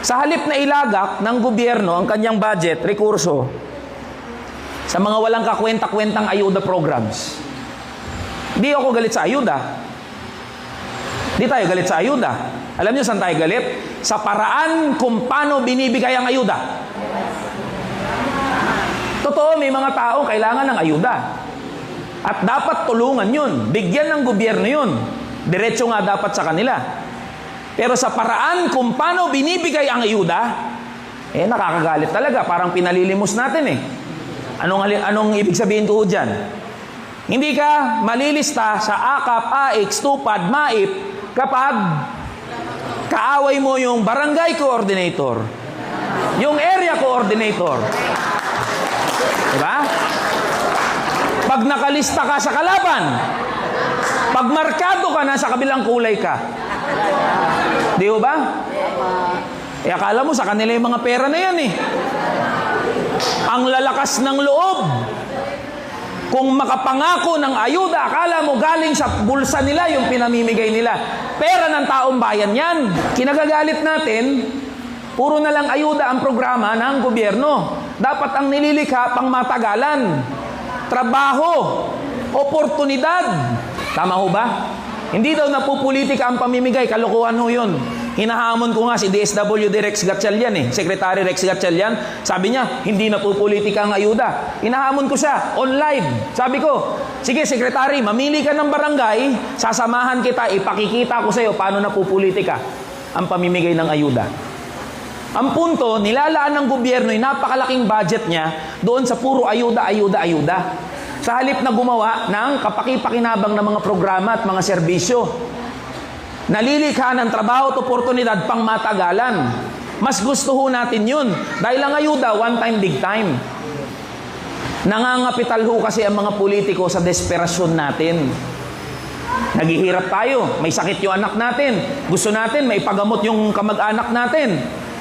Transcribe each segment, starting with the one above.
Sa halip na ilagak ng gobyerno ang kanyang budget, rekurso, sa mga walang kakwenta-kwentang ayuda programs. Di ako galit sa ayuda. Di tayo galit sa ayuda. Alam niyo saan tayo galit? Sa paraan kung paano binibigay ang ayuda. Totoo, may mga tao kailangan ng ayuda. At dapat tulungan yun. Bigyan ng gobyerno yun. Diretso nga dapat sa kanila. Pero sa paraan kung paano binibigay ang ayuda, nakakagalit talaga. Parang pinalilimos natin eh. Anong ibig sabihin ko dyan? Hindi ka malilista sa AKAP, AIX, TUPAD, MAIP kapag kaaway mo yung barangay coordinator, yung area coordinator. Diba? Pag nakalista ka sa kalaban, pag markado ka, nasa kabilang kulay ka. Di ba? Akala mo sa kanila yung mga pera na yan eh. Ang lalakas ng loob. Kung makapangako ng ayuda, akala mo galing sa bulsa nila yung pinamimigay nila. Pera ng taong bayan yan. Kinagagalit natin, puro na lang ayuda ang programa ng gobyerno. Dapat ang nililikha pang matagalan. Trabaho, oportunidad. Tama ho ba? Hindi daw napupolitika ang pamimigay, kalokohan ho yun. Hinahamon ko nga si DSWD Rex Gatchalian Secretary Rex Gatchalian. Sabi niya, hindi napupolitika ang ayuda. Hinahamon ko siya, online. Sabi ko, sige Secretary, mamili ka ng barangay, sasamahan kita, ipakikita ko sa iyo paano napupolitika ang pamimigay ng ayuda. Ang punto, nilalaan ng gobyerno yung napakalaking budget niya doon sa puro ayuda, ayuda, ayuda. Sa halip na gumawa ng kapaki-pakinabang ng mga programa at mga serbisyo. Nalilikha ng trabaho at oportunidad pang matagalan. Mas gusto ho natin yun. Dahil ang ayuda, one time, big time. Nangangapital ho kasi ang mga politiko sa desperasyon natin. Naghihirap tayo. May sakit yung anak natin. Gusto natin, may pagamot yung kamag-anak natin.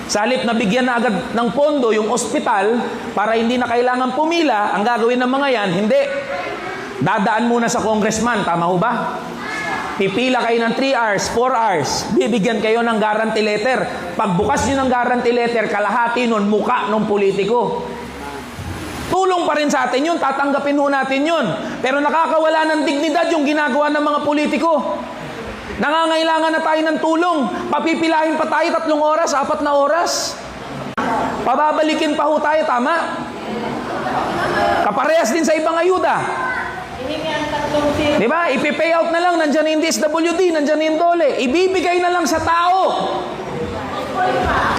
Sa halip na bigyan na agad ng pondo yung ospital para hindi na kailangan pumila, ang gagawin ng mga yan, hindi. Dadaan muna sa congressman. Tama ho ba? Pipila kayo ng 3 hours, 4 hours. Bibigyan kayo ng guarantee letter. Pagbukas nyo ng guarantee letter, kalahati nun, muka ng politiko. Tulong pa rin sa atin yun. Tatanggapin ho natin yun. Pero nakakawala ng dignidad yung ginagawa ng mga politiko. Nangangailangan na tayo ng tulong. Papipilahin pa tayo 3 oras, 4 na oras. Pababalikin pa ho tayo, tama? Kaparehas din sa ibang ayuda. Diba? Ipi-pay out na lang, nandyan yung DSWD, nandyan yung DOLE. Ibibigay na lang sa tao.